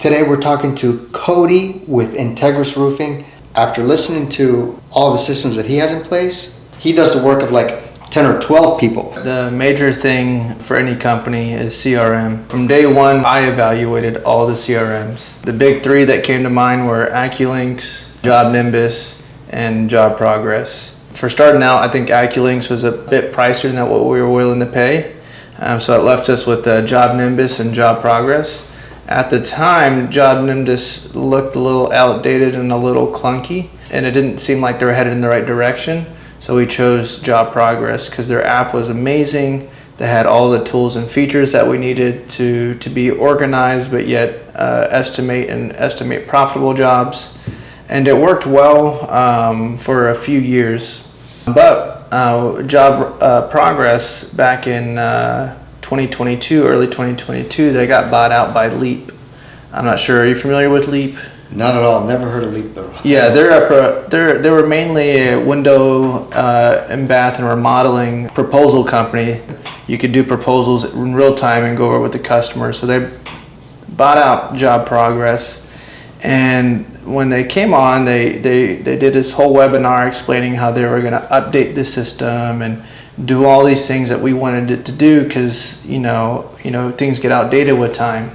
Today we're talking to Cody with Integris Roofing. After listening to all the systems that he has in place, he does the work of like 10 or 12 people. The major thing for any company is CRM. From day one, I evaluated all the CRMs. The big three that came to mind were AccuLinks, JobNimbus, and Job Progress. For starting out, I think AccuLinks was a bit pricier than what we were willing to pay. So it left us with JobNimbus and Job Progress. At the time, JobNimbus looked a little outdated and a little clunky, and it didn't seem like they were headed in the right direction. So we chose Job Progress because their app was amazing. They had all the tools and features that we needed to be organized, but yet estimate profitable jobs. And it worked well for a few years. But Job Progress back in 2022, early 2022, they got bought out by Leap. I'm not sure. Are you familiar with Leap? Not at all. Never heard of Leap. Yeah, they were mainly a window and bath and remodeling proposal company. You could do proposals in real time and go over with the customer. So they bought out Job Progress, and when they came on, they did this whole webinar explaining how they were going to update the system and do all these things that we wanted it to do because you know things get outdated with time.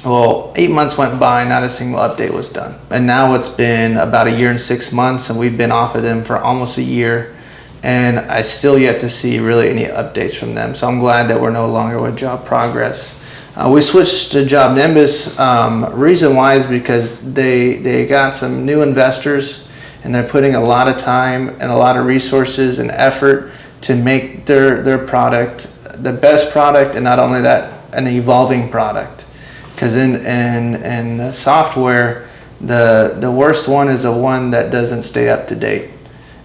Well, 8 months went by, not a single update was done. And now it's been about 1 year and 6 months, and we've been off of them for almost a year, and I still yet to see really any updates from them. So I'm glad that we're no longer with Job Progress. We switched to JobNimbus. Reason why is because they got some new investors, and they're putting a lot of time and a lot of resources and effort to make their product the best product, and not only that, an evolving product. Because in the software, the worst one is the one that doesn't stay up to date.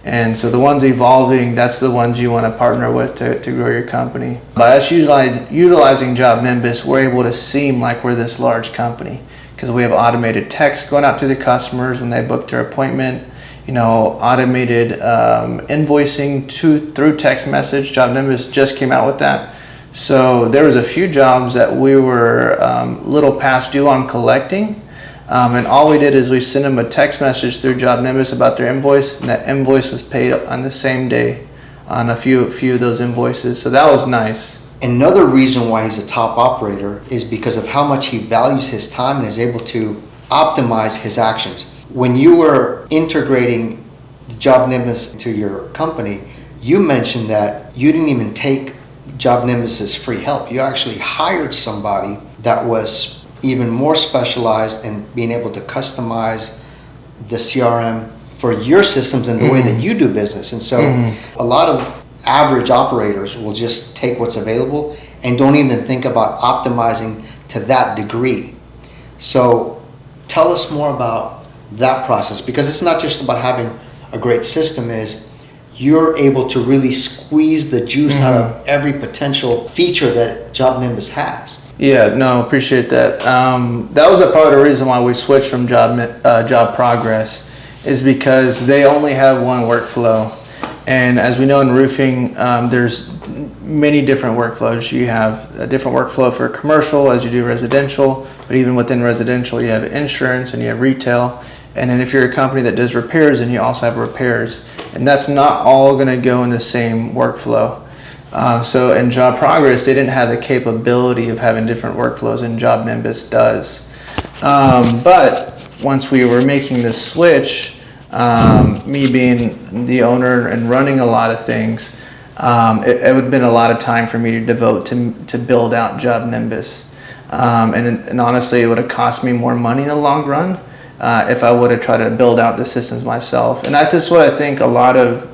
And so the ones evolving, that's the ones you want to partner with to grow your company. By us utilizing JobNimbus, we're able to seem like we're this large company because we have automated text going out to the customers when they book their appointment. Automated invoicing through text message. JobNimbus just came out with that. So there was a few jobs that we were a little past due on collecting, and all we did is we sent them a text message through JobNimbus about their invoice, and that invoice was paid on the same day on a few of those invoices. So that was nice. Another reason why he's a top operator is because of how much he values his time and is able to optimize his actions. When you were integrating JobNimbus into your company, you mentioned that you didn't even take JobNimbus's free help. You actually hired somebody that was even more specialized in being able to customize the CRM for your systems and the way that you do business. And so a lot of average operators will just take what's available and don't even think about optimizing to that degree. So tell us more about that process, because it's not just about having a great system, you're able to really squeeze the juice out of every potential feature that JobNimbus has. Yeah, no, appreciate that. That was a part of the reason why we switched from Job Progress, is because they only have one workflow. And as we know in roofing, there's many different workflows. You have a different workflow for commercial as you do residential, but even within residential, you have insurance and you have retail. And then if you're a company that does repairs, then you also have repairs. And that's not all going to go in the same workflow. So in Job Progress, they didn't have the capability of having different workflows, and JobNimbus does. But once we were making the switch, me being the owner and running a lot of things, it would have been a lot of time for me to devote to build out JobNimbus. And honestly, it would have cost me more money in the long run if I would have tried to build out the systems myself. And that's what I think a lot of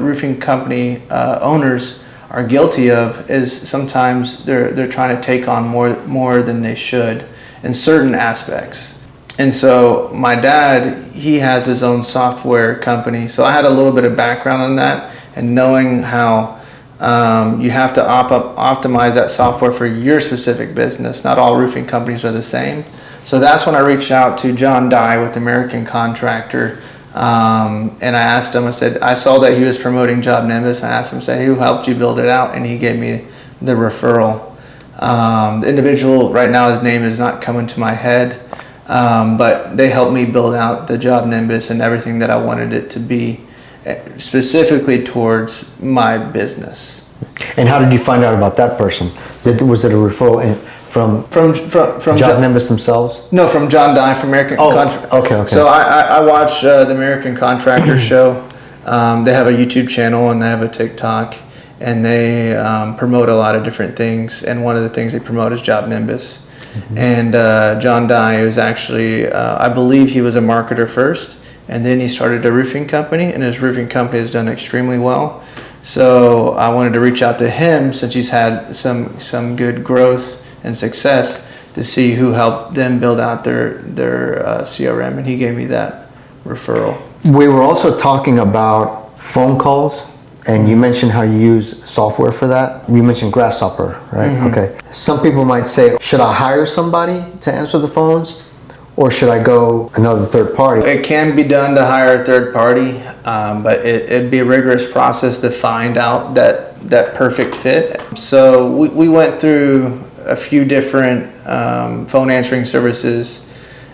roofing company owners are guilty of, is sometimes they're trying to take on more than they should in certain aspects. And so my dad, he has his own software company, so I had a little bit of background on that, and knowing how you have to optimize that software for your specific business. Not all roofing companies are the same. So that's when I reached out to John Dye with American Contractor, and I asked him, I saw that he was promoting JobNimbus. I asked him, who helped you build it out? And he gave me the referral. The individual right now, his name is not coming to my head, but they helped me build out the JobNimbus and everything that I wanted it to be, specifically towards my business. And how did you find out about that person? Was it a referral from JobNimbus themselves? No, from John Dye from American Contractor. Okay. So I watch the American Contractor show. They have a YouTube channel and they have a TikTok, and they promote a lot of different things. And one of the things they promote is JobNimbus. Mm-hmm. And John Dye was actually, I believe he was a marketer first, and then he started a roofing company, and his roofing company has done extremely well. So I wanted to reach out to him, since he's had some good growth and success, to see who helped them build out their CRM, and he gave me that referral. We were also talking about phone calls, and you mentioned how you use software for that. You mentioned Grasshopper, right? Mm-hmm. Okay. Some people might say, should I hire somebody to answer the phones, or should I go another third party? It can be done to hire a third party, but it'd be a rigorous process to find out that perfect fit. So we went through a few different phone answering services,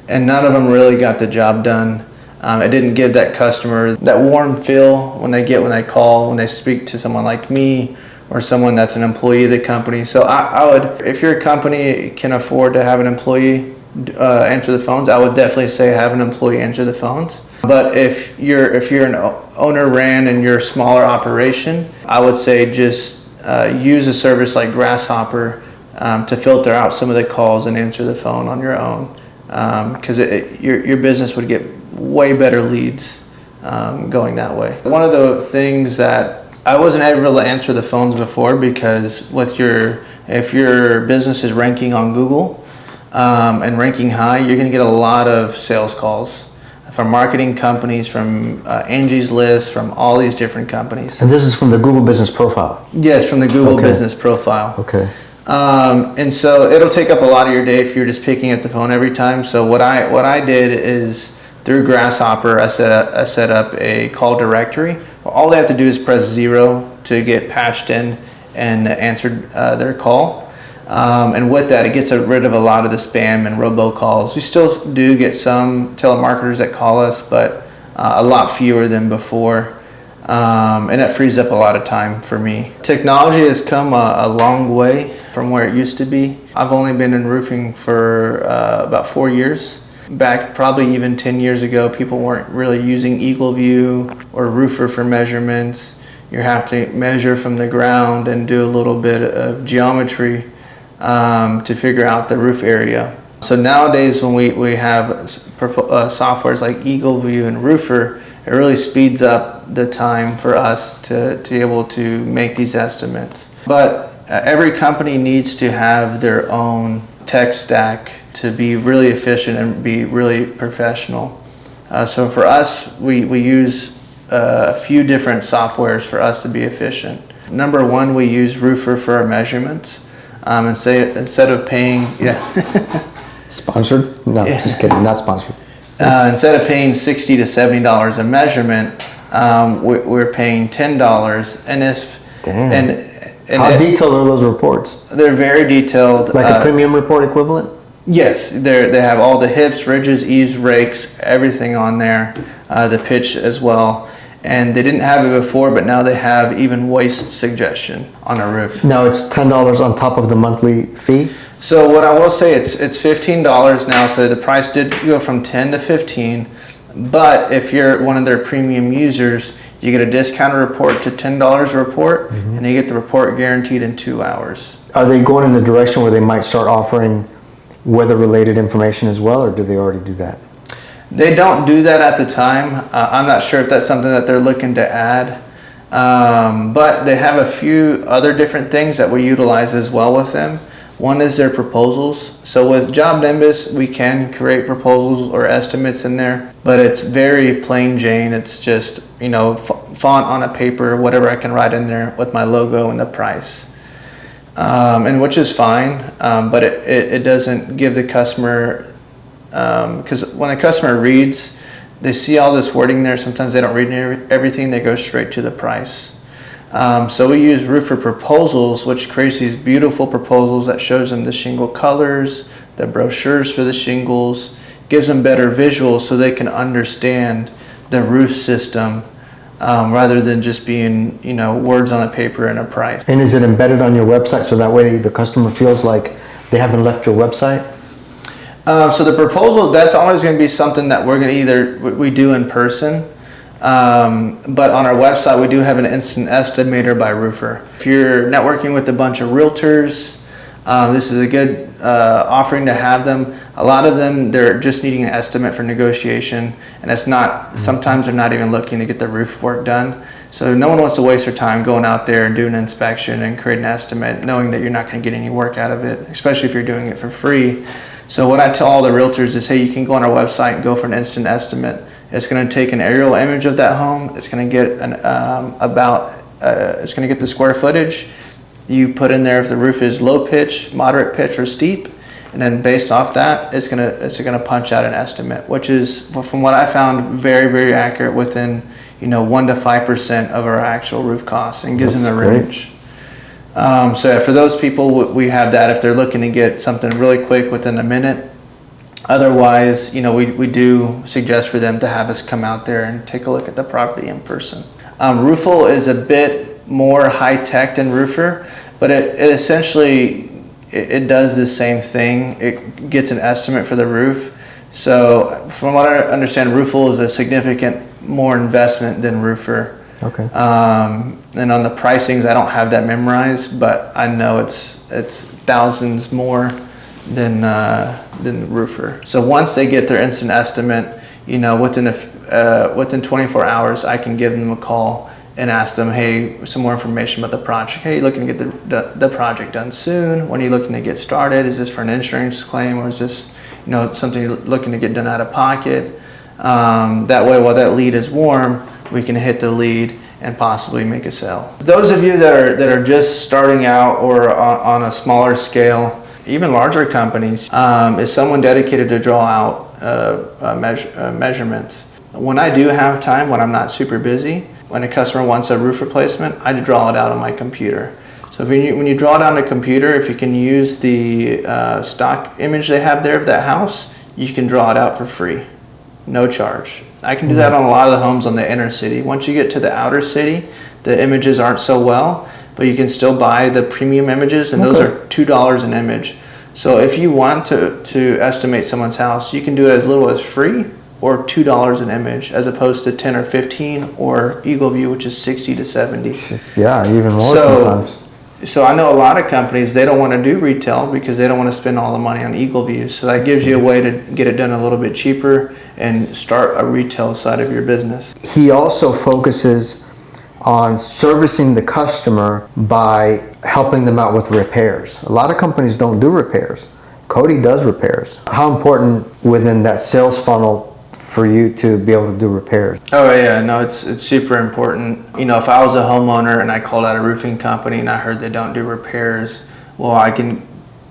and none of them really got the job done. It didn't give that customer that warm feel when they call, when they speak to someone like me or someone that's an employee of the company. So I would, if your company can afford to have an employee answer the phones, I would definitely say have an employee answer the phones. But if you're an owner ran and you're a smaller operation, I would say just use a service like Grasshopper to filter out some of the calls and answer the phone on your own, because your business would get way better leads going that way. One of the things that I wasn't able to answer the phones before, because if your business is ranking on Google and ranking high, you're going to get a lot of sales calls from marketing companies, from Angie's List, from all these different companies. And this is from the Google Business Profile? Yes, from the Google Business Profile. Okay. And so it'll take up a lot of your day if you're just picking up the phone every time. So what I did is, through Grasshopper, I set up a call directory. All they have to do is press 0 to get patched in and answered their call. And with that, it gets rid of a lot of the spam and robocalls. We still do get some telemarketers that call us, but a lot fewer than before. And that frees up a lot of time for me. Technology has come a long way from where it used to be. I've only been in roofing for about 4 years. Back probably even 10 years ago, people weren't really using Eagle View or Roofer for measurements. You have to measure from the ground and do a little bit of geometry to figure out the roof area. So nowadays, when we have softwares like Eagle View and Roofer, it really speeds up the time for us to be able to make these estimates. But every company needs to have their own tech stack to be really efficient and be really professional. So for us, we use a few different softwares for us to be efficient. Number one, we use Roofer for our measurements. Instead of paying, Sponsored? No, just kidding, not sponsored. Instead of paying $60 to $70 a measurement, we're paying $10. And if How detailed are those reports? They're very detailed. Like a premium report equivalent? Yes, they have all the hips, ridges, eaves, rakes, everything on there, the pitch as well. And they didn't have it before, but now they have even waste suggestion on a roof. Now it's $10 on top of the monthly fee? So what I will say, it's $15 now, so the price did go from $10 to $15. But if you're one of their premium users, you get a discounted report to $10 a report, and you get the report guaranteed in 2 hours. Are they going in the direction where they might start offering weather-related information as well, or do they already do that? They don't do that at the time. I'm not sure if that's something that they're looking to add. But they have a few other different things that we utilize as well with them. One is their proposals. So with JobNimbus, we can create proposals or estimates in there, but it's very plain Jane. It's just, font on a paper, whatever I can write in there with my logo and the price. And which is fine, but it doesn't give the customer, because when a customer reads, they see all this wording there. Sometimes they don't read everything. They go straight to the price. So we use Roofer Proposals, which creates these beautiful proposals that shows them the shingle colors, the brochures for the shingles, gives them better visuals so they can understand the roof system rather than just being, words on a paper and a price. And is it embedded on your website so that way the customer feels like they haven't left your website? So the proposal, that's always going to be something that we're going to we do in person. But on our website, we do have an instant estimator by roofer. If you're networking with a bunch of realtors, this is a good offering to have them. A lot of them, they're just needing an estimate for negotiation, and it's not, sometimes they're not even looking to get the roof work done. So no one wants to waste their time going out there and doing an inspection and create an estimate knowing that you're not going to get any work out of it, especially if you're doing it for free. So what I tell all the realtors is, hey, you can go on our website and go for an instant estimate. It's going to take an aerial image of that home. It's going to get it's going to get the square footage. You put in there if the roof is low pitch, moderate pitch, or steep, and then based off that, it's going to punch out an estimate, which is, from what I found, very, very accurate, within 1 to 5% of our actual roof costs, and gives them a range. So for those people, we have that if they're looking to get something really quick within a minute. Otherwise, we do suggest for them to have us come out there and take a look at the property in person. Roofle is a bit more high-tech than Roofer, but it essentially does the same thing. It gets an estimate for the roof. So from what I understand, Roofle is a significant more investment than Roofer. Okay. And on the pricings, I don't have that memorized, but I know it's thousands more than Roofer. So once they get their instant estimate, within 24 hours, I can give them a call and ask them, hey, some more information about the project. Hey, you looking to get the project done soon? When are you looking to get started? Is this for an insurance claim, or is this something you're looking to get done out of pocket? That way, while that lead is warm, we can hit the lead and possibly make a sale. Those of you that are just starting out or on a smaller scale, even larger companies, is someone dedicated to draw out measurements. When I do have time, when I'm not super busy, when a customer wants a roof replacement, I draw it out on my computer. So when you draw it on a computer, if you can use the stock image they have there of that house, you can draw it out for free, no charge. I can do that on a lot of the homes on the inner city. Once you get to the outer city, the images aren't so well, but you can still buy the premium images, and those are $2 an image. So if you want to estimate someone's house, you can do it as little as free or $2 an image, as opposed to 10 or 15, or Eagle View, which is 60 to 70. Yeah, even more sometimes. So I know a lot of companies, they don't want to do retail because they don't want to spend all the money on Eagle View. So that gives you a way to get it done a little bit cheaper and start a retail side of your business. He also focuses on servicing the customer by helping them out with repairs. A lot of companies don't do repairs. Cody does repairs. How important within that sales funnel for you to be able to do repairs? Oh yeah, no, it's super important. If I was a homeowner and I called out a roofing company and I heard they don't do repairs, well, I can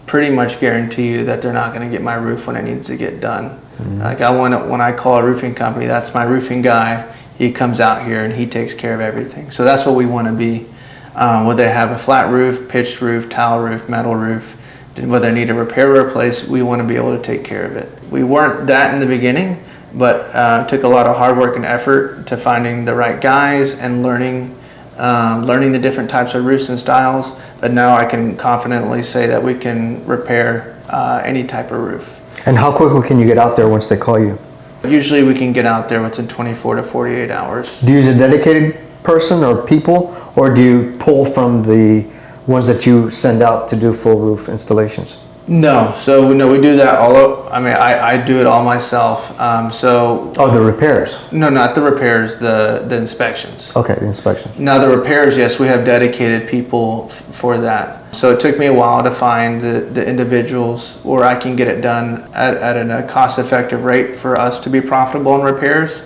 pretty much guarantee you that they're not going to get my roof when it needs to get done. Like when I call a roofing company, that's my roofing guy. He comes out here and he takes care of everything. So that's what we want to be. Whether they have a flat roof, pitched roof, tile roof, metal roof, whether they need a repair or replace, we want to be able to take care of it. We weren't that in the beginning, but took a lot of hard work and effort to finding the right guys and learning the different types of roofs and styles. But now I can confidently say that we can repair any type of roof. And how quickly can you get out there once they call you? Usually we can get out there within 24 to 48 hours. Do you use a dedicated person or people, or do you pull from the ones that you send out to do full roof installations? No, we do that all up. I mean, I do it all myself. Oh, the repairs? No, not the repairs, the inspections. Okay, the inspections. Now the repairs, yes, we have dedicated people for that. So it took me a while to find the individuals where I can get it done at a cost-effective rate for us to be profitable in repairs,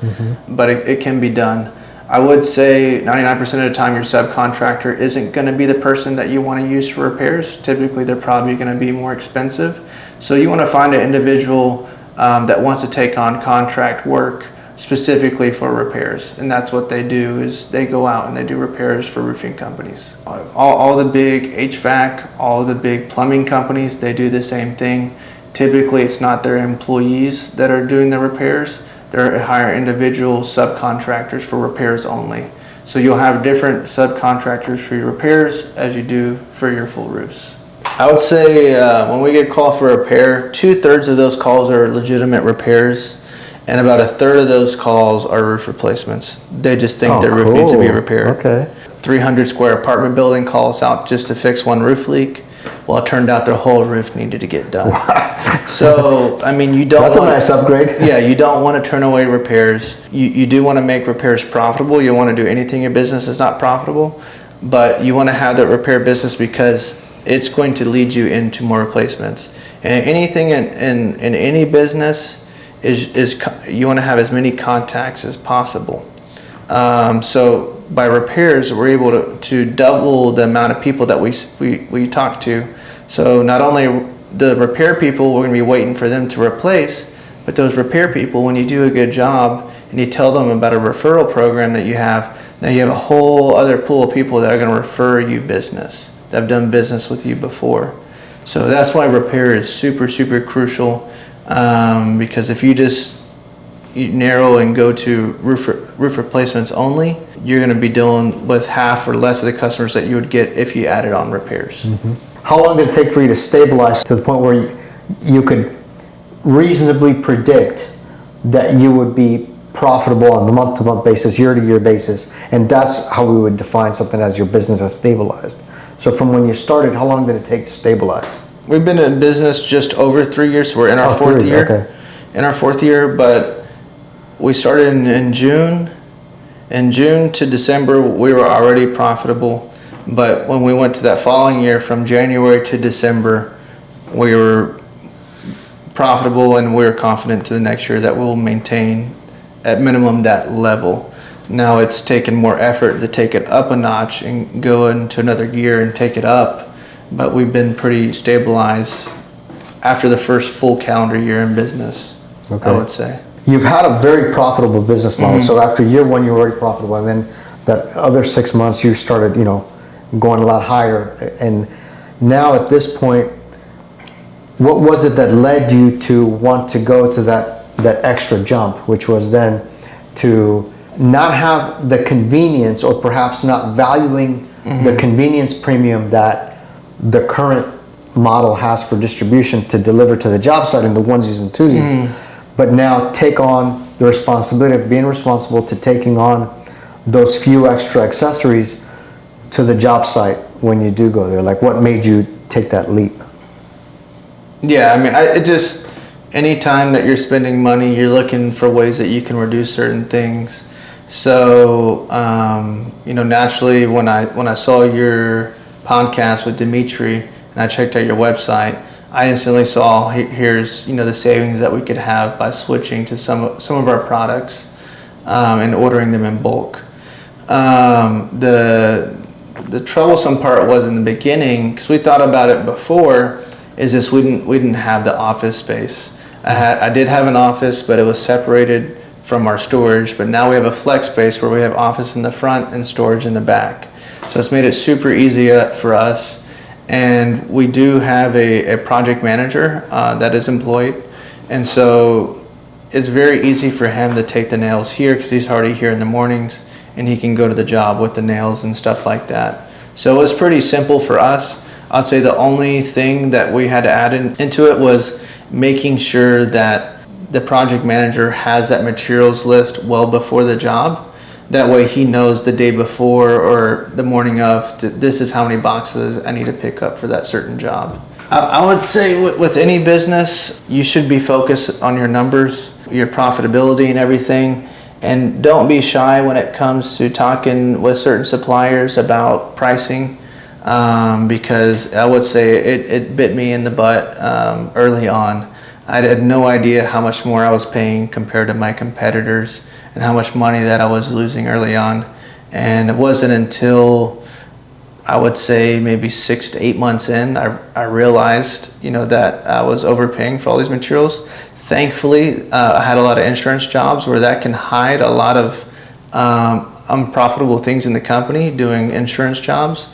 but it can be done. I would say 99% of the time your subcontractor isn't going to be the person that you want to use for repairs. Typically they're probably going to be more expensive. So you want to find an individual that wants to take on contract work specifically for repairs, and that's what they do, is they go out and they do repairs for roofing companies. All the big HVAC, all the big plumbing companies, they do the same thing. Typically it's not their employees that are doing the repairs, they're hire individual subcontractors for repairs only. So you'll have different subcontractors for your repairs as you do for your full roofs. I would say when we get a call for a repair, 2/3 of those calls are legitimate repairs, and about 1/3 of those calls are roof replacements. They just think their roof needs to be repaired. Okay. 300 square apartment building calls out just to fix one roof leak. Well, it turned out their whole roof needed to get done. So, I mean, you don't That's want a nice upgrade. Yeah, you don't want to turn away repairs. You do want to make repairs profitable. You don't want to do anything in business that's not profitable, but you want to have that repair business because it's going to lead you into more replacements. And anything in any business is you want to have as many contacts as possible. So by repairs, we're able to double the amount of people that we talk to. So not only the repair people, we're going to be waiting for them to replace, but those repair people, when you do a good job and you tell them about a referral program that you have, now you have a whole other pool of people that are going to refer you business, that have done business with you before. So that's why repair is super, super crucial, because if you narrow and go to roof replacements only, you're going to be dealing with half or less of the customers that you would get if you added on repairs. Mm-hmm. How long did it take for you to stabilize to the point where you could reasonably predict that you would be profitable on the month-to-month basis, year-to-year basis, and that's how we would define something as your business has stabilized? So from when you started, how long did it take to stabilize? We've been in business just over 3 years, so we're in our fourth year. Okay. In our fourth year, but we started in June. In June to December, we were already profitable. But when we went to that following year, from January to December, we were profitable, and we were confident to the next year that we'll maintain at minimum that level. Now it's taken more effort to take it up a notch and go into another gear and take it up, but we've been pretty stabilized after the first full calendar year in business, Okay. I would say. You've had a very profitable business model. So after year one, you were already profitable, and then that other 6 months, you started, going a lot higher. And now at this point, what was it that led you to want to go to that extra jump, which was then to not have the convenience, or perhaps not valuing the convenience premium that the current model has for distribution to deliver to the job site in the onesies and twosies, but now take on the responsibility of being responsible to taking on those few extra accessories to the job site when you do go there? Like, what made you take that leap? Yeah, I mean, anytime that you're spending money, you're looking for ways that you can reduce certain things. So, naturally, when I saw your podcast with Dimitri and I checked out your website, I instantly saw here's the savings that we could have by switching to some of our products and ordering them in bulk. The troublesome part was in the beginning, because we thought about it before, is this we didn't have the office space. I did have an office, but it was separated from our storage, but now we have a flex space where we have office in the front and storage in the back. So it's made it super easy for us. And we do have a project manager that is employed, and so it's very easy for him to take the nails here because he's already here in the mornings, and he can go to the job with the nails and stuff like that. So it was pretty simple for us. I'd say the only thing that we had to add into it was making sure that the project manager has that materials list well before the job. That way he knows the day before or the morning of, this is how many boxes I need to pick up for that certain job. I would say with any business, you should be focused on your numbers, your profitability and everything. And don't be shy when it comes to talking with certain suppliers about pricing, because I would say it bit me in the butt early on. I had no idea how much more I was paying compared to my competitors and how much money that I was losing early on. And it wasn't until I would say maybe 6 to 8 months in, I realized, that I was overpaying for all these materials. Thankfully, I had a lot of insurance jobs where that can hide a lot of unprofitable things in the company, doing insurance jobs.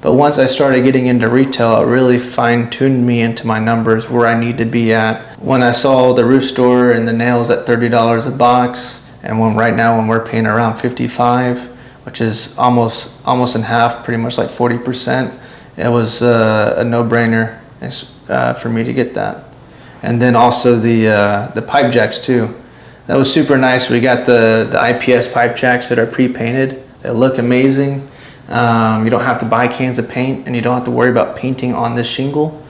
But once I started getting into retail, it really fine-tuned me into my numbers where I need to be at. When I saw the roof store and the nails at $30 a box, and right now when we're paying around $55, which is almost in half, pretty much like 40%, it was a no-brainer for me to get that. And then also the pipe jacks too. That was super nice. We got the IPS pipe jacks that are pre-painted. They look amazing. You don't have to buy cans of paint, and you don't have to worry about painting on this shingle.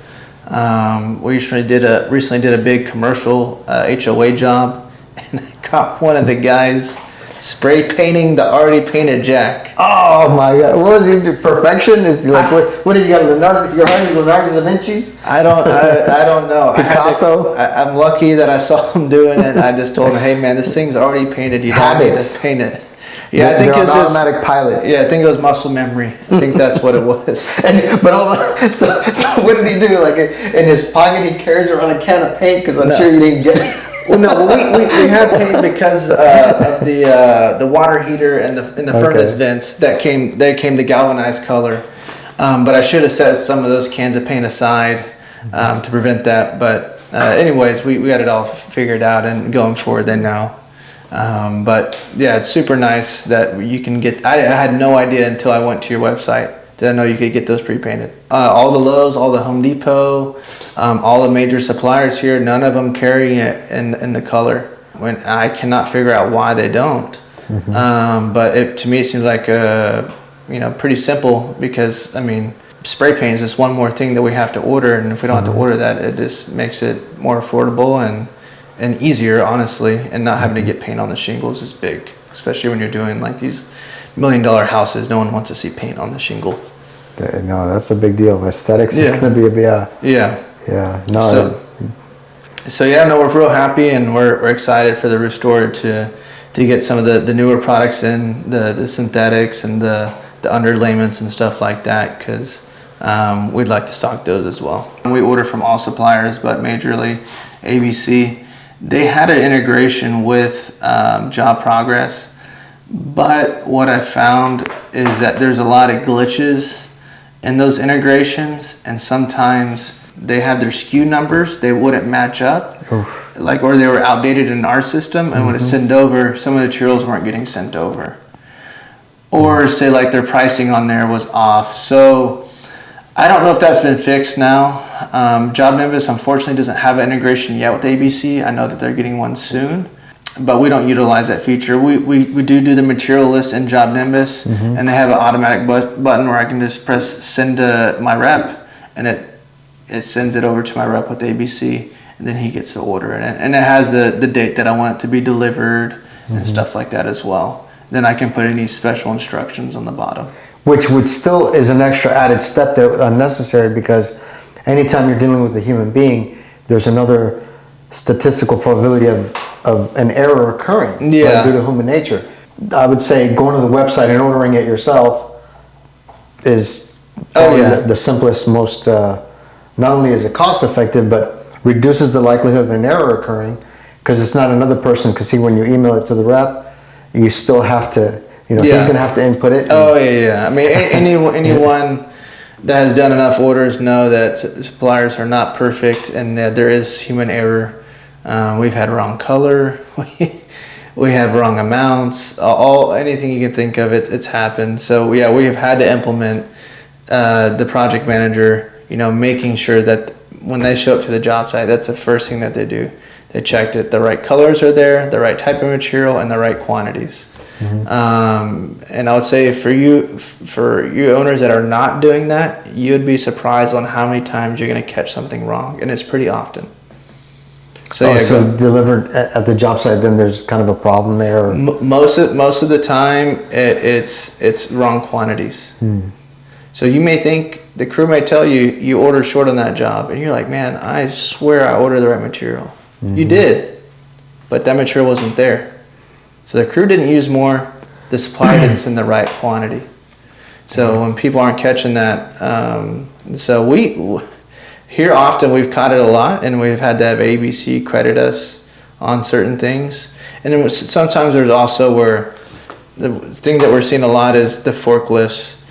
We recently did a big commercial HOA job, and I caught one of the guys spray painting the already painted jack. Oh my God! What was he do? Perfection? Is he like what did you got? Leonardo? You're hiding Leonardo da Vinci's? I don't know. Picasso? I'm lucky that I saw him doing it. I just told him, hey man, this thing's already painted. You don't need to paint it. Yeah, I think it was just automatic pilot. Yeah, I think it was muscle memory. I think that's what it was. But hold on. So what did he do? Like in his pocket, he carries around a can of paint because I'm sure you didn't get it. Well, no, we had paint because of the water heater and the furnace vents that came to galvanized color. But I should have set some of those cans of paint aside to prevent that. But anyways, we got it all figured out, and going forward, they know. But yeah, it's super nice that you can get. I had no idea until I went to your website. Did I know you could get those pre-painted? All the Lowe's, all the Home Depot, all the major suppliers here, none of them carry it in the color. When I cannot figure out why they don't. But to me it seems like pretty simple, because I mean spray paint is just one more thing that we have to order, and if we don't have to order that, it just makes it more affordable and easier, honestly, and not having to get paint on the shingles is big, especially when you're doing like these $1 million houses. No one wants to see paint on the shingle. No, that's a big deal. Aesthetics is going to be a No. So yeah, no, we're real happy, and we're excited for the roof store to get some of the newer products in, the synthetics and the underlayments and stuff like that, because we'd like to stock those as well. We order from all suppliers, but majorly ABC. They had an integration with Job Progress, but what I found is that there's a lot of glitches in those integrations, and sometimes they had their SKU numbers, they wouldn't match up. Oof. Or they were outdated in our system, and when it's sent over, some of the materials weren't getting sent over. Or say like their pricing on there was off. So I don't know if that's been fixed now. JobNimbus unfortunately doesn't have an integration yet with ABC. I know that they're getting one soon, but we don't utilize that feature. We do the material list in JobNimbus, and they have an automatic button where I can just press send to my rep, and it sends it over to my rep with ABC, and then he gets the order in it. And it has the date that I want it to be delivered and stuff like that as well. Then I can put any special instructions on the bottom. Which would still is an extra added step that unnecessary, because anytime you're dealing with a human being, there's another statistical probability of an error occurring due to human nature. I would say going to the website and ordering it yourself is the simplest, most, not only is it cost effective, but reduces the likelihood of an error occurring, because it's not another person. Because when you email it to the rep, you still have to, he's going to have to input it. I mean, anyone that has done enough orders know that suppliers are not perfect, and that there is human error. We've had wrong color, we have wrong amounts, anything you can think of, it's happened. So we have had to implement the project manager, making sure that when they show up to the job site, that's the first thing that they do. They check that the right colors are there, the right type of material, and the right quantities. And I would say for you owners that are not doing that, you'd be surprised on how many times you're going to catch something wrong, and it's pretty often. So delivered at the job site, then there's kind of a problem there. Most of the time, it's wrong quantities. So you may think, the crew may tell you ordered short on that job, and you're like, man, I swear I ordered the right material. You did, but that material wasn't there. So the crew didn't use more, the supplier didn't send the right quantity. So when people aren't catching that, Here often we've caught it a lot, and we've had to have ABC credit us on certain things. And then sometimes there's also where the thing that we're seeing a lot is the forklifts.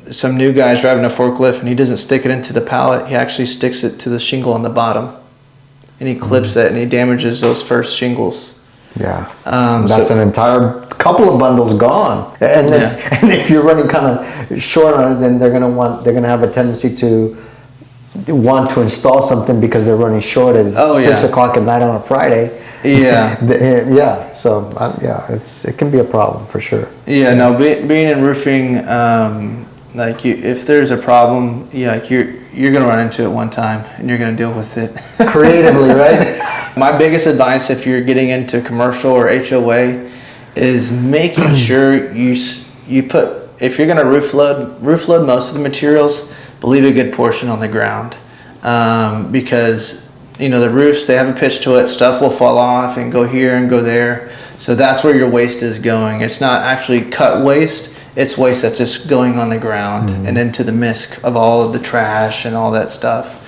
Some new guy's driving a forklift and he doesn't stick it into the pallet. He actually sticks it to the shingle on the bottom, and he clips that and he damages those first shingles. Yeah, that's an entire couple of bundles gone. And then, and if you're running kind of short on it, then they're gonna have a tendency to want to install something because they're running short at 6 o'clock at night on a Friday. Yeah. Yeah. So it can be a problem for sure. Yeah. No, being in roofing, if there's a problem, you're gonna run into it one time and you're gonna deal with it creatively, right? My biggest advice if you're getting into commercial or HOA is making sure you put, if you're gonna roof load most of the materials, but leave a good portion on the ground, because the roofs, they have a pitch to it, stuff will fall off and go here and go there, so that's where your waste is going. It's not actually cut waste, it's waste that's just going on the ground and into the mist of all of the trash and all that stuff.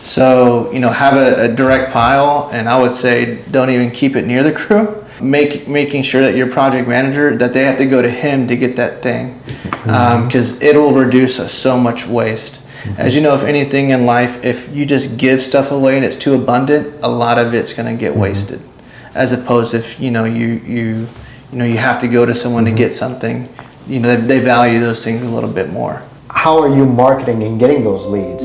So have a direct pile, and I would say don't even keep it near the crew. Making sure that your project manager, that they have to go to him to get that thing, because it will reduce so much waste. As you know, if anything in life, if you just give stuff away and it's too abundant, a lot of it's going to get wasted. As opposed if you have to go to someone to get something, they value those things a little bit more. How are you marketing and getting those leads?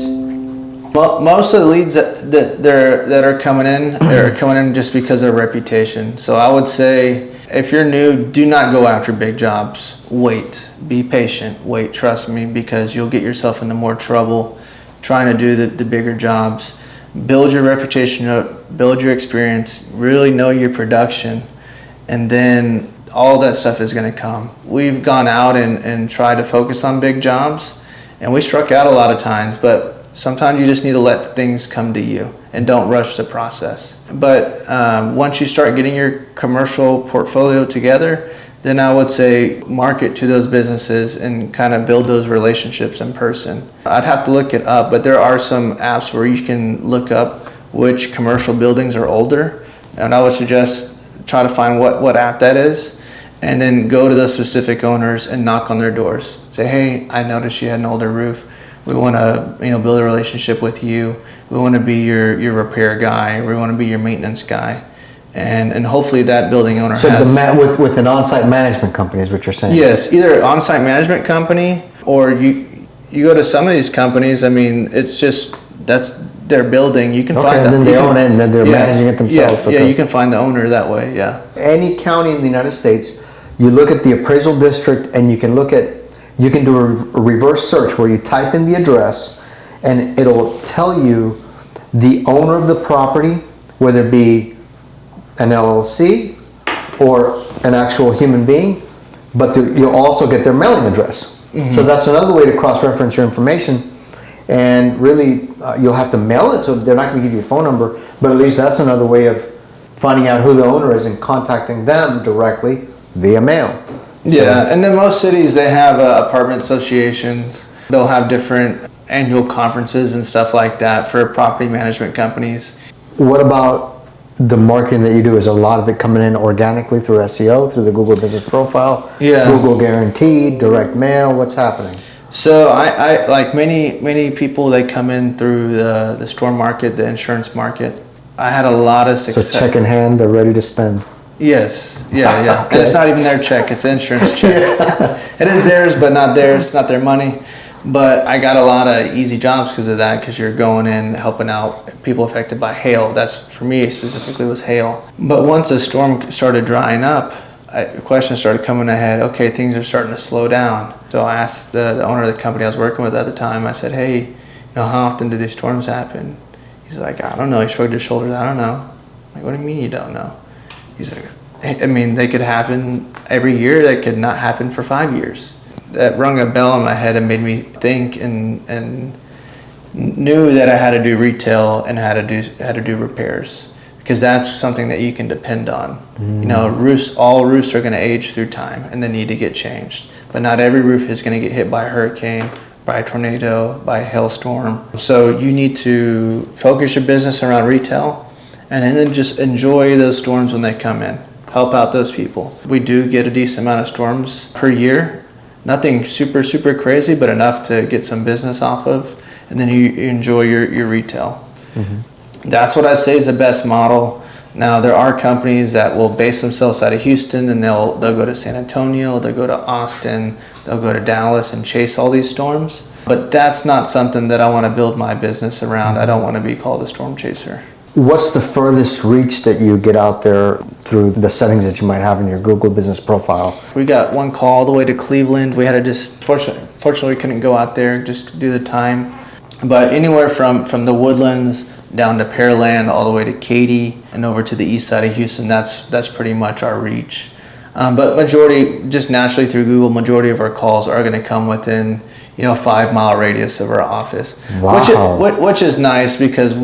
Well, most of the leads that are coming in, they're coming in just because of their reputation. So I would say, if you're new, do not go after big jobs. Wait, be patient, wait, trust me, because you'll get yourself into more trouble trying to do the bigger jobs. Build your reputation up, build your experience, really know your production, and then all that stuff is going to come. We've gone out and tried to focus on big jobs, and we struck out a lot of times, but sometimes you just need to let things come to you and don't rush the process. But once you start getting your commercial portfolio together, then I would say market to those businesses and kind of build those relationships in person. I'd have to look it up, but there are some apps where you can look up which commercial buildings are older, and I would suggest try to find what app that is, and then go to those specific owners and knock on their doors. Say, hey, I noticed you had an older roof. We want to build a relationship with you. We want to be your repair guy. We want to be your maintenance guy. And hopefully that building owner has... with an on-site management company is what you're saying? Yes, either on-site management company, or you go to some of these companies, it's just, that's their building. You can find and then they own it and then they're managing it themselves. Yeah, you can find the owner that way, yeah. Any county in the United States, you look at the appraisal district and you can do a reverse search where you type in the address and it'll tell you the owner of the property, whether it be an LLC or an actual human being, but you'll also get their mailing address. So that's another way to cross-reference your information, and really you'll have to mail it to them. They're not going to give you a phone number, but at least that's another way of finding out who the owner is and contacting them directly via mail. Yeah, and then most cities, they have apartment associations. They'll have different annual conferences and stuff like that for property management companies. What about the marketing that you do? Is a lot of it coming in organically through SEO, through the Google Business Profile, Google Guaranteed, direct mail? What's happening? So I like many people, they come in through the store market, the insurance market. I had a lot of success. So check in hand, they're ready to spend. Yes, yeah. Okay. And it's not even their check, it's the insurance check. It is theirs, but not theirs, it's not their money. But I got a lot of easy jobs because of that, because you're going in, helping out people affected by hail. That's, for me specifically, was hail. But once the storm started drying up, questions started coming ahead. Okay, things are starting to slow down. So I asked the owner of the company I was working with at the time, I said, hey, how often do these storms happen? He's like, I don't know. He shrugged his shoulders, I don't know. I'm like, what do you mean you don't know? He's like, they could happen every year. They could not happen for 5 years. That rung a bell in my head and made me think, and knew that I had to do retail and had to do repairs, because that's something that you can depend on. All roofs are going to age through time and they need to get changed, but not every roof is going to get hit by a hurricane by a tornado, by a hailstorm. So you need to focus your business around retail and then just enjoy those storms when they come in. Help out those people. We do get a decent amount of storms per year. Nothing super, super crazy, but enough to get some business off of. And then you enjoy your retail. Mm-hmm. That's what I say is the best model. Now, there are companies that will base themselves out of Houston, and they'll go to San Antonio, they'll go to Austin, they'll go to Dallas and chase all these storms. But that's not something that I want to build my business around. I don't want to be called a storm chaser. What's the furthest reach that you get out there through the settings that you might have in your Google business profile? We got one call all the way to Cleveland. We had to just, fortunately we couldn't go out there, just do the time. But anywhere from the Woodlands down to Pearland, all the way to Katy and over to the east side of Houston, that's pretty much our reach. But majority, just naturally through Google, majority of our calls are going to come within, 5 mile radius of our office. Wow. Which is nice because,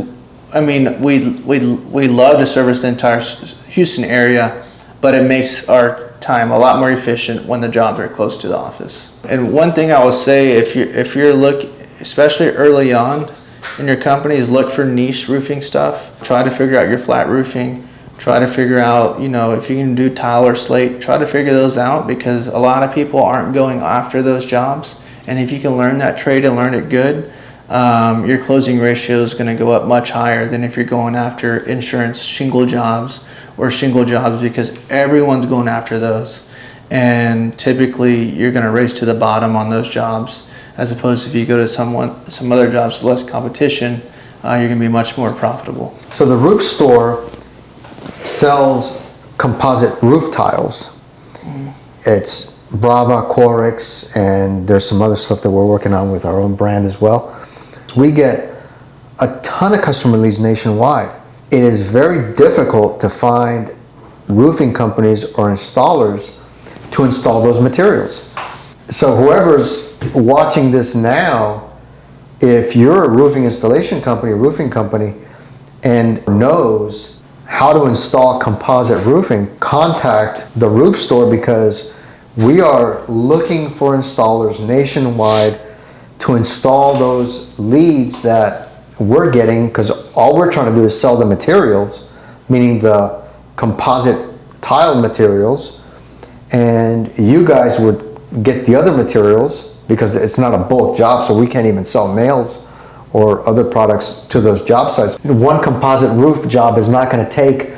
we love to service the entire Houston area, but it makes our time a lot more efficient when the jobs are close to the office. And one thing I will say, if you're looking, especially early on in your company, is look for niche roofing stuff. Try to figure out your flat roofing. Try to figure out, if you can do tile or slate, try to figure those out, because a lot of people aren't going after those jobs. And if you can learn that trade and learn it good, your closing ratio is going to go up much higher than if you're going after insurance shingle jobs or shingle jobs, because everyone's going after those. And typically you're going to race to the bottom on those jobs, as opposed to if you go to some other jobs with less competition, you're going to be much more profitable. So the roof store sells composite roof tiles. It's Brava, Quarix, and there's some other stuff that we're working on with our own brand as well. We get a ton of customer leads nationwide. It is very difficult to find roofing companies or installers to install those materials. So whoever's watching this now, if you're a roofing installation company, a roofing company, and knows how to install composite roofing, contact the roof store, because we are looking for installers nationwide to install those leads that we're getting, because all we're trying to do is sell the materials, meaning the composite tile materials, and you guys would get the other materials, because it's not a bulk job, so we can't even sell nails or other products to those job sites. One composite roof job is not going to take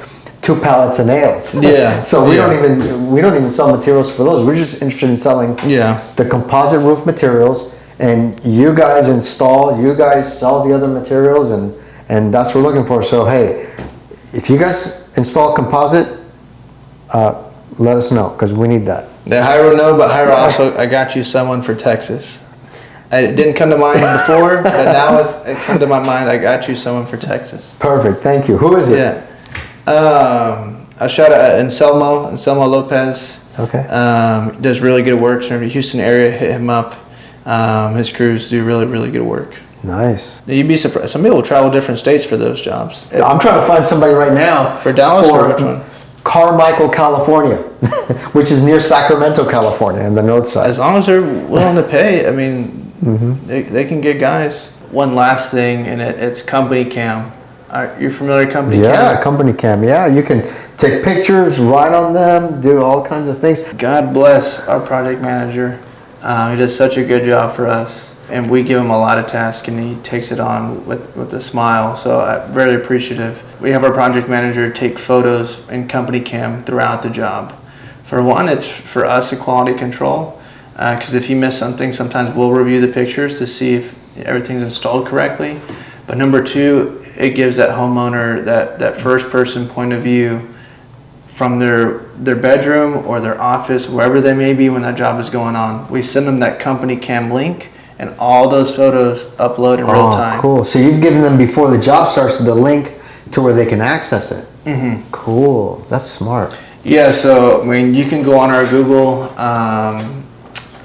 2 pallets of nails. Yeah. So we don't even sell materials for those. We're just interested in selling the composite roof materials, and you guys install, you guys sell the other materials, and that's what we're looking for. So hey, if you guys install composite, let us know, because we need that. Yeah, Hyro no, but Hyro also, I got you someone for Texas. It didn't come to mind before, but now it come to my mind. I got you someone for Texas. Perfect, thank you. Who is it? Yeah. I shout out Anselmo Lopez. Okay. Does really good work. So in the Houston area, hit him up. His crews do really, really good work. Nice. You'd be surprised. Some people travel different states for those jobs. I'm trying to find somebody right now. For Dallas or which one? Carmichael, California, which is near Sacramento, California, on the north side. As long as they're willing to pay, I mean, they can get guys. One last thing, and it's CompanyCam. You're familiar with CompanyCam? Yeah, CompanyCam. Yeah, you can take pictures, write on them, do all kinds of things. God bless our project manager. He does such a good job for us, and we give him a lot of tasks, and he takes it on with a smile. So I'm very appreciative. We have our project manager take photos in CompanyCam throughout the job. For one, it's for us a quality control, because if you miss something, sometimes we'll review the pictures to see if everything's installed correctly. But number two, it gives that homeowner that first person point of view from their bedroom or their office, wherever they may be when that job is going on. We send them that CompanyCam link, and all those photos upload in real time. Cool. So you've given them, before the job starts, the link to where they can access it. Mm-hmm. Cool. That's smart. Yeah, so I mean, you can go on our Google,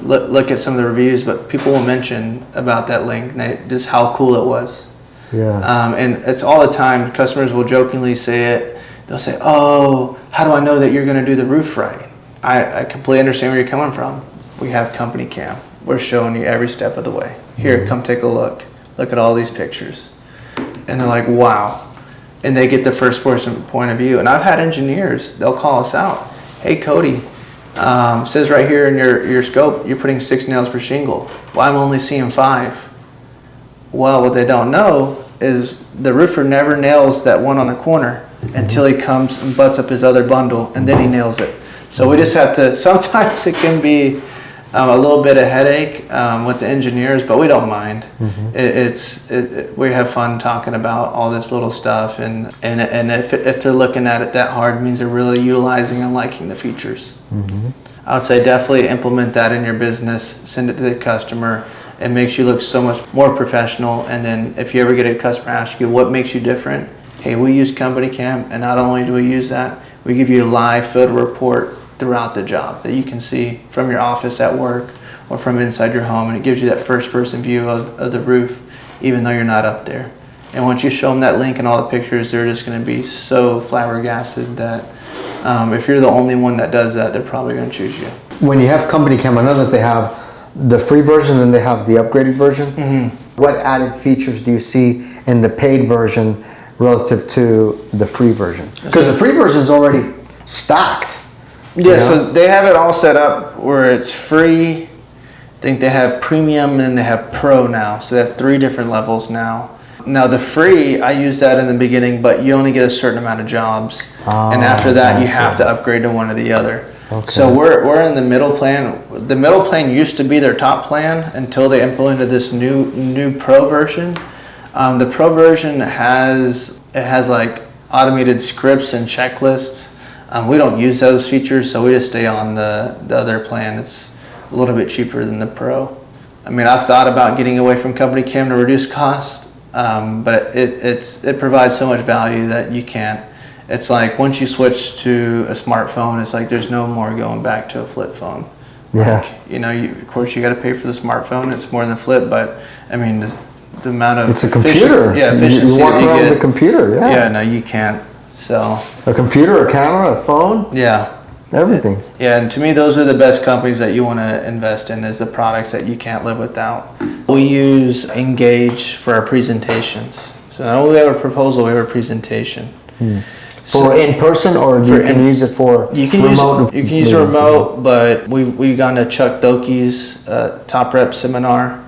look at some of the reviews, but people will mention about that link, just how cool it was. Yeah. And it's all the time. Customers will jokingly say it. They'll say, "Oh, how do I know that you're going to do the roof right?" I completely understand where you're coming from. We have CompanyCam. We're showing you every step of the way. Here, come take a look. Look at all these pictures. And they're like, wow. And they get the first person point of view. And I've had engineers, they'll call us out. Hey, Cody, says right here in your scope, you're putting 6 nails per shingle. Well, I'm only seeing 5. Well, what they don't know is the roofer never nails that one on the corner until he comes and butts up his other bundle, and then he nails it. So we just have to, sometimes it can be a little bit of headache with the engineers, but we don't mind. We have fun talking about all this little stuff, and if they're looking at it that hard, it means they're really utilizing and liking the features. I would say definitely implement that in your business, send it to the customer. It makes you look so much more professional. And then if you ever get a customer ask you what makes you different, hey, we use CompanyCam, and not only do we use that, we give you a live photo report throughout the job that you can see from your office at work or from inside your home, and it gives you that first person view of the roof even though you're not up there. And once you show them that link and all the pictures, they're just going to be so flabbergasted that if you're the only one that does that, they're probably going to choose you. When you have CompanyCam, I know that they have the free version and they have the upgraded version. What added features do you see in the paid version relative to the free version? Because the free version is already stacked. Yeah, so they have it all set up where it's free. I think they have premium and they have pro now. So they have 3 different levels now. Now the free, I use that in the beginning, but you only get a certain amount of jobs. And after that, you have to upgrade to one or the other. Okay. So we're in the middle plan. The middle plan used to be their top plan until they implemented this new pro version. The pro version has like automated scripts and checklists. We don't use those features, so we just stay on the other plan. It's a little bit cheaper than the pro. I mean, I've thought about getting away from CompanyCam to reduce cost, but it provides so much value that you can't. It's like once you switch to a smartphone, it's like there's no more going back to a flip phone. Yeah. Like, of course, you got to pay for the smartphone. It's more than flip, but I mean, the amount of it's a computer. Efficiency you walk that you around get. with a computer. Yeah, no, you can't. So a computer, a camera, a phone. Yeah. Everything. Yeah, and to me, those are the best companies that you want to invest in, is the products that you can't live without. We use Engage for our presentations. So not only we have a proposal, we have a presentation. For in person, or you can use it for remote? You can use it remote, but we've gone to Chuck Dokey's top rep seminar,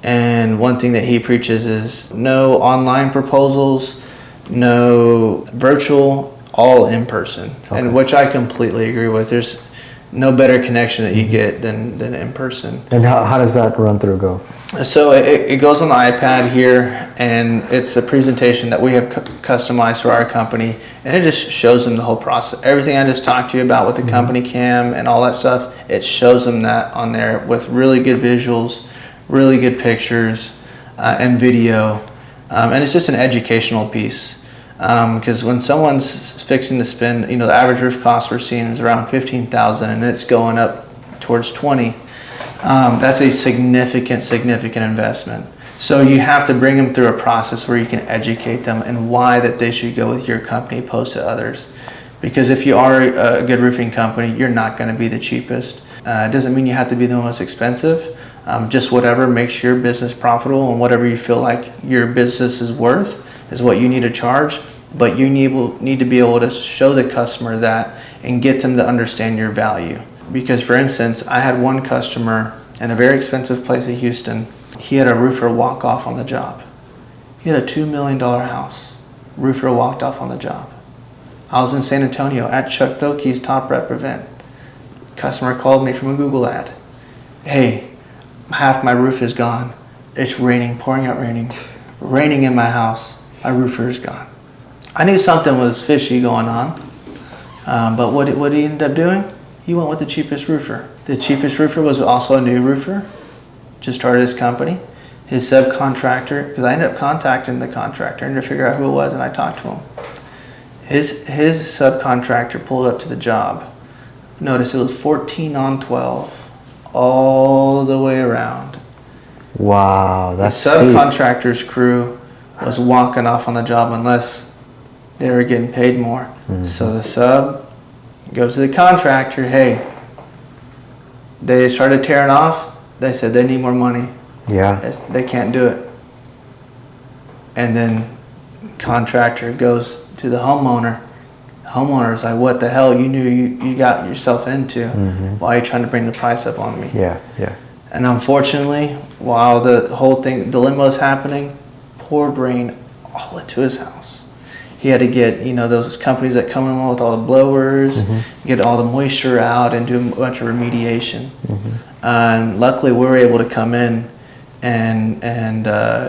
and one thing that he preaches is no online proposals, no virtual, all in person. Okay. And which I completely agree with. There's no better connection that you get than in person. And how does that run through go? So it goes on the iPad here, and it's a presentation that we have customized for our company, and it just shows them the whole process. Everything I just talked to you about with the CompanyCam and all that stuff, it shows them that on there with really good visuals, really good pictures, and video. And it's just an educational piece. Because when someone's fixing to spend, the average roof cost we're seeing is around $15,000, and it's going up towards $20,000. That's a significant investment. So you have to bring them through a process where you can educate them and why that they should go with your company opposed to others. Because if you are a good roofing company, you're not going to be the cheapest. It doesn't mean you have to be the most expensive. Just whatever makes your business profitable, and whatever you feel like your business is worth is what you need to charge. But you need to be able to show the customer that and get them to understand your value. Because, for instance, I had one customer in a very expensive place in Houston. He had a roofer walk off on the job. He had a $2 million house. Roofer walked off on the job. I was in San Antonio at Chuck Dokey's Top Rep event. Customer called me from a Google ad. Hey, half my roof is gone. It's raining, pouring out raining. Raining in my house. My roofer is gone. I knew something was fishy going on. But what he ended up doing? He went with the cheapest roofer. The cheapest roofer was also a new roofer, just started his company. His subcontractor, because I ended up contacting the contractor and to figure out who it was, and I talked to him. His subcontractor pulled up to the job. Notice it was 14 on 12, all the way around. Wow, that's the subcontractor's crew was walking off on the job unless they were getting paid more. Mm-hmm. So the sub goes to the contractor, hey, they started tearing off. They said they need more money. Yeah. They can't do it. And then contractor goes to the homeowner. Homeowner is like, what the hell? You knew you got yourself into. Why are you trying to bring the price up on me? Yeah. And unfortunately, while the whole dilemma was happening, poured rain all into his house. He had to get, those companies that come in with all the blowers, get all the moisture out and do a bunch of remediation. And luckily we were able to come in and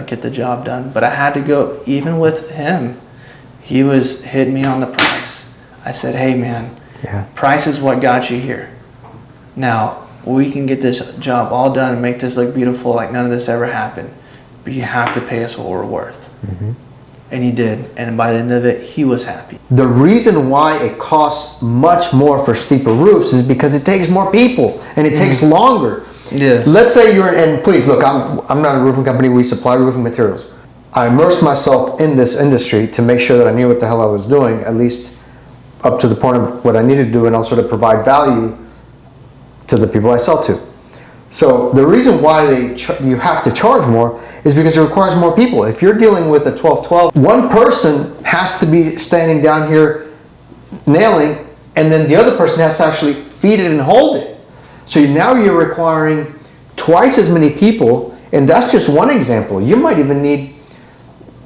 get the job done. But I had to go, even with him, he was hitting me on the price. I said, hey man, price is what got you here. Now, we can get this job all done and make this look beautiful like none of this ever happened. But you have to pay us what we're worth. And he did. And by the end of it, he was happy. The reason why it costs much more for steeper roofs is because it takes more people and it takes longer. Yes. Let's say and please look, I'm not a roofing company. We supply roofing materials. I immersed myself in this industry to make sure that I knew what the hell I was doing, at least up to the point of what I needed to do, and also to provide value to the people I sell to. So the reason why you have to charge more is because it requires more people. If you're dealing with a 12-12, one person has to be standing down here nailing, and then the other person has to actually feed it and hold it. So now you're requiring twice as many people, and that's just one example. You might even need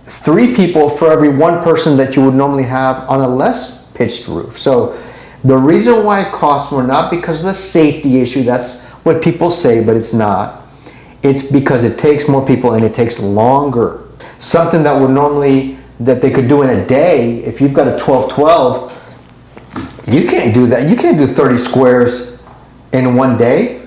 3 people for every one person that you would normally have on a less pitched roof. So the reason why it costs more, not because of the safety issue, that's what people say, but it's not. It's because it takes more people and it takes longer. Something that they could do in a day, if you've got a 12-12, you can't do that. You can't do 30 squares in one day,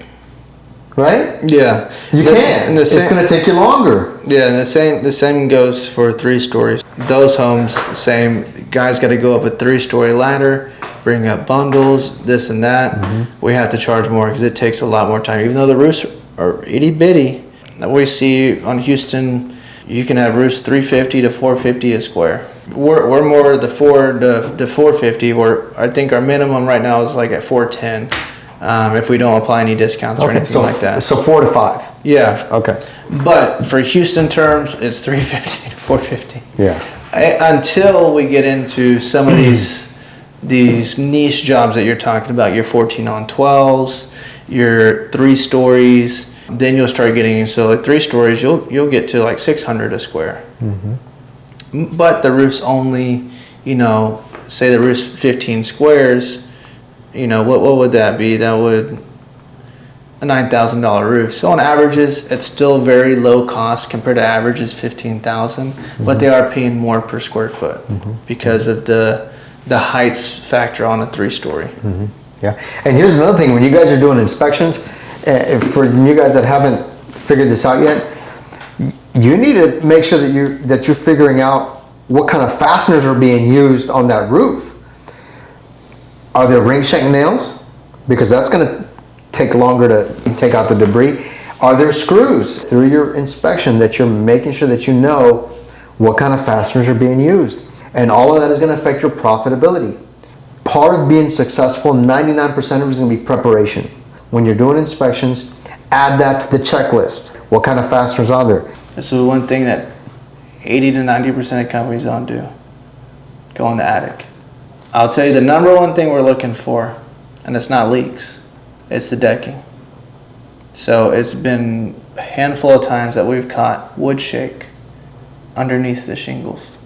right? Yeah. You can't. It's going to take you longer. Yeah, and the same goes for 3 stories. Those homes, same. Guys got to go up a 3-story ladder, bring up bundles, this and that. We have to charge more because it takes a lot more time. Even though the roofs are itty bitty, that we see on Houston, you can have roofs 350 to 450 a square. We're more the 450. Where I think our minimum right now is like at 410. If we don't apply any discounts or anything like that. So 4 to 5. Yeah. Okay. But for Houston terms, it's 350 to 450. Yeah. Until we get into some of these niche jobs that you're talking about, your 14 on 12s, your 3 stories, then you'll start getting, so like 3 stories, you'll get to like 600 a square. But the roof's only, say the roof's 15 squares, what would that be? That would a $9,000 roof. So on averages, it's still very low cost compared to averages $15,000, but they are paying more per square foot because of the heights factor on a 3-story. Yeah, and here's another thing: when you guys are doing inspections, for you guys that haven't figured this out yet, you need to make sure that you're figuring out what kind of fasteners are being used on that roof. Are there ring shank nails? Because that's going to take longer to take out the debris. Are there screws through your inspection that you're making sure that you know what kind of fasteners are being used? And all of that is going to affect your profitability. Part of being successful, 99% of it is going to be preparation. When you're doing inspections, add that to the checklist. What kind of fasteners are there? This is one thing that 80 to 90% of companies don't do. Go in the attic. I'll tell you the number one thing we're looking for, and it's not leaks, it's the decking. So it's been a handful of times that we've caught wood shake underneath the shingles.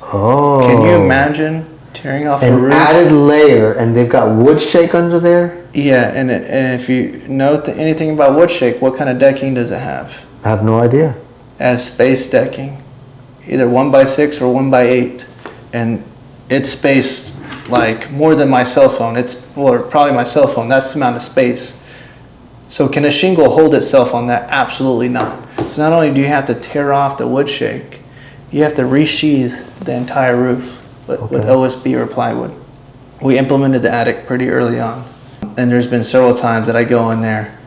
Oh. Can you imagine tearing off a roof? An added layer, and they've got wood shake under there? Yeah, and if you know anything about wood shake, what kind of decking does it have? I have no idea. It has space decking, either 1x6 or 1x8, and it's spaced like more than my cell phone. Probably my cell phone. That's the amount of space. So can a shingle hold itself on that? Absolutely not. So not only do you have to tear off the wood shake, you have to resheathe the entire roof with OSB or plywood. We implemented the attic pretty early on, and there's been several times that I go in there,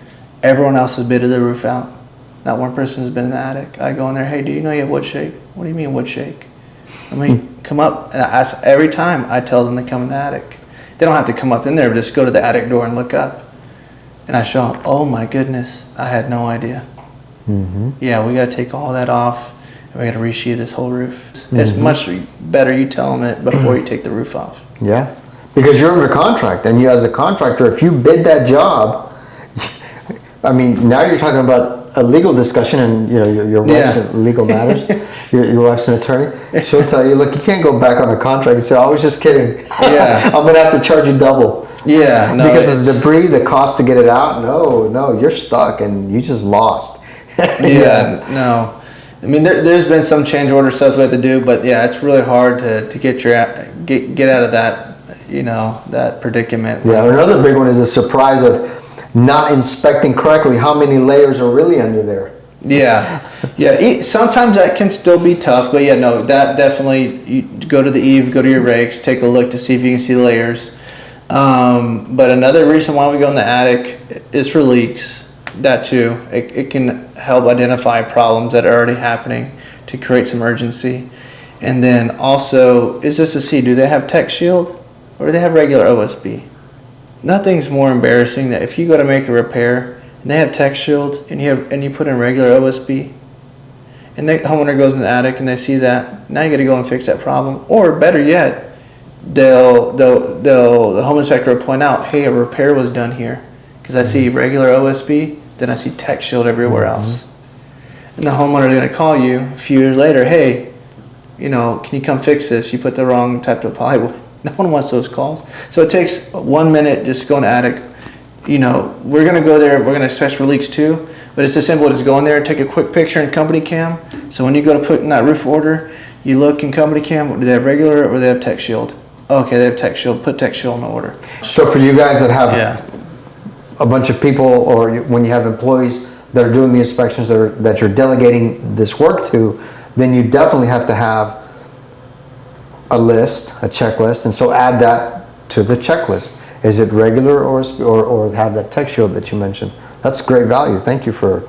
everyone else has bidded the roof out. Not one person has been in the attic. I go in there, hey, do you know you have wood shake? What do you mean wood shake? I mean, come up, and I ask every time I tell them to come in the attic. They don't have to come up in there, but just go to the attic door and look up. And I show them, oh my goodness, I had no idea. Yeah, we got to take all that off. And we got to resheathe this whole roof. It's much better you tell them it before you take the roof off. Yeah, because you're under contract, and you as a contractor, if you bid that job, I mean, now you're talking about a legal discussion, and you know your wife's in legal matters. Your wife's an attorney. She'll tell you, look, you can't go back on a contract and say, "I was just kidding." Yeah, I'm gonna have to charge you double. Yeah, no, because of the debris, the cost to get it out. No, you're stuck, and you just lost. Yeah, no. I mean, there's been some change order stuff we have to do, but yeah, it's really hard to get out of that, you know, that predicament. Yeah, another big one is the surprise of not inspecting correctly how many layers are really under there. Yeah. Sometimes that can still be tough, but yeah, no, that definitely, you go to the eave, go to your rakes, take a look to see if you can see the layers. But another reason why we go in the attic is for leaks. That too, it can help identify problems that are already happening to create some urgency. And then also, is just to see, do they have Tech Shield or do they have regular OSB? Nothing's more embarrassing than if you go to make a repair and they have Tech Shield and you put in regular OSB, and the homeowner goes in the attic and they see that. Now you got to go and fix that problem. Or better yet, the home inspector will point out, hey, a repair was done here. Because I see regular OSB, then I see Tech Shield everywhere else. And the homeowner is going to call you a few years later, hey, you know, can you come fix this? You put the wrong type of plywood. No one wants those calls. So it takes 1 minute just to go in the attic. You know, we're going to go there, we're going to inspect for leaks too, but it's as simple as go in there, take a quick picture in CompanyCam. So when you go to put in that roof order, you look in CompanyCam, do they have regular or do they have Tech Shield? Okay, they have Tech Shield, put Tech Shield in the order. So for you guys that have a bunch of people, or when you have employees that are doing the inspections that you're delegating this work to, then you definitely have to have a list, a checklist, and so add that to the checklist. Is it regular or have that Tech Shield that you mentioned? That's great value. Thank you for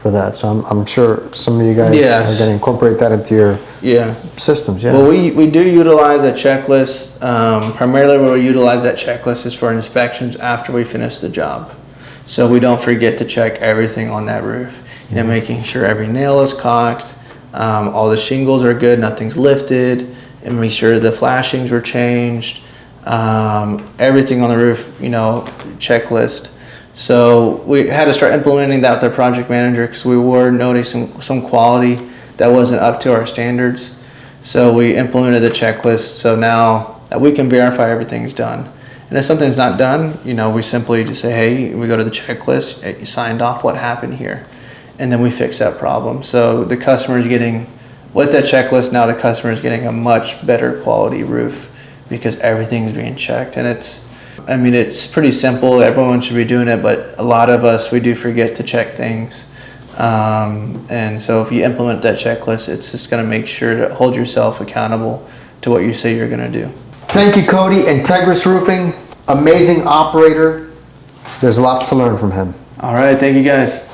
that. So I'm sure some of you guys are going to incorporate that into your systems. Yeah. Well, we do utilize a checklist. Primarily where we utilize that checklist is for inspections after we finish the job. So we don't forget to check everything on that roof. You know, making sure every nail is caulked, all the shingles are good, nothing's lifted, and make sure the flashings were changed. Everything on the roof, you know, checklist. So we had to start implementing that with our project manager because we were noticing some quality that wasn't up to our standards. So we implemented the checklist so now that we can verify everything's done. And if something's not done, you know, we simply just say, hey, we go to the checklist, you signed off, what happened here? And then we fix that problem. So the customer is getting, with that checklist, now the customer is getting a much better quality roof because everything's being checked. And it's pretty simple. Everyone should be doing it, but a lot of us, we do forget to check things. And so if you implement that checklist, it's just going to make sure to hold yourself accountable to what you say you're going to do. Thank you, Cody. Integris Roofing, amazing operator. There's lots to learn from him. All right. Thank you, guys.